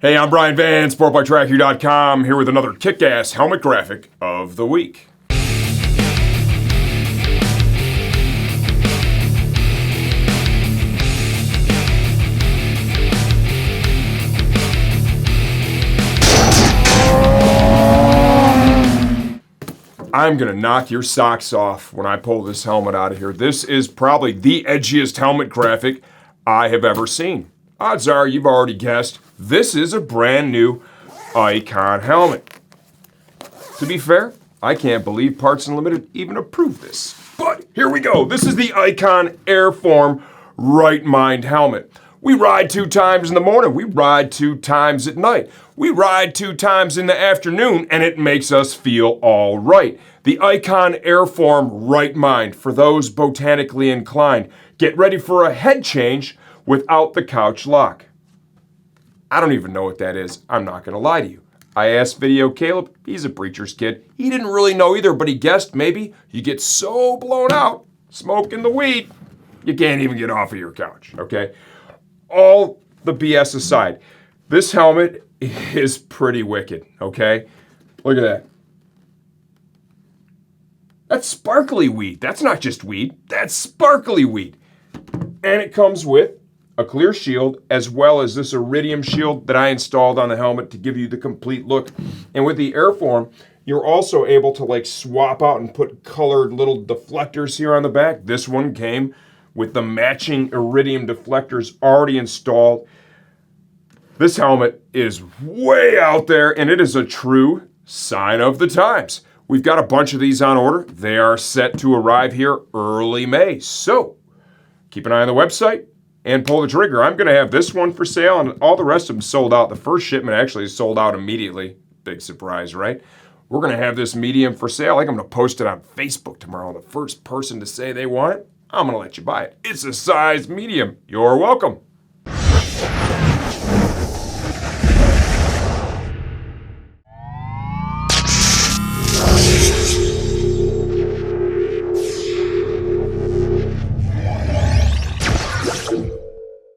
Hey, I'm Brian Van, SportbikeTracker.com, here with another kick-ass helmet graphic of the week. I'm gonna knock your socks off when I pull this helmet out of here. This is probably the edgiest helmet graphic I have ever seen. Odds are you've already guessed, this is a brand new Icon helmet. To be fair, I can't believe Parts Unlimited even approved this. But here we go. This is the Icon Airform Ritemind helmet. We ride 2 times in the morning. We ride 2 times at night. We ride 2 times in the afternoon, and it makes us feel all right. The Icon Airform Ritemind for those botanically inclined. Get ready for a head change without the couch lock. I don't even know what that is. I'm not going to lie to you. I asked Video Caleb. He's a preacher's kid. He didn't really know either, but he guessed maybe you get so blown out smoking the weed, you can't even get off of your couch, okay? All the BS aside, this helmet is pretty wicked, okay? Look at that. That's sparkly weed. That's not just weed. That's sparkly weed. And it comes with a clear shield as well as this iridium shield that I installed on the helmet to give you the complete look. And with the Airform, you're also able to like swap out and put colored little deflectors here on the back. This one came with the matching iridium deflectors already installed. This helmet is way out there, and it is a true sign of the times. We've got a bunch of these on order. They are set to arrive here early May. So keep an eye on the website and pull the trigger. I'm going to have this one for sale, and all the rest of them sold out. The first shipment actually sold out immediately. Big surprise, right? We're going to have this medium for sale. I think I'm going to post it on Facebook tomorrow. The first person to say they want it, I'm going to let you buy it. It's a size medium. You're welcome.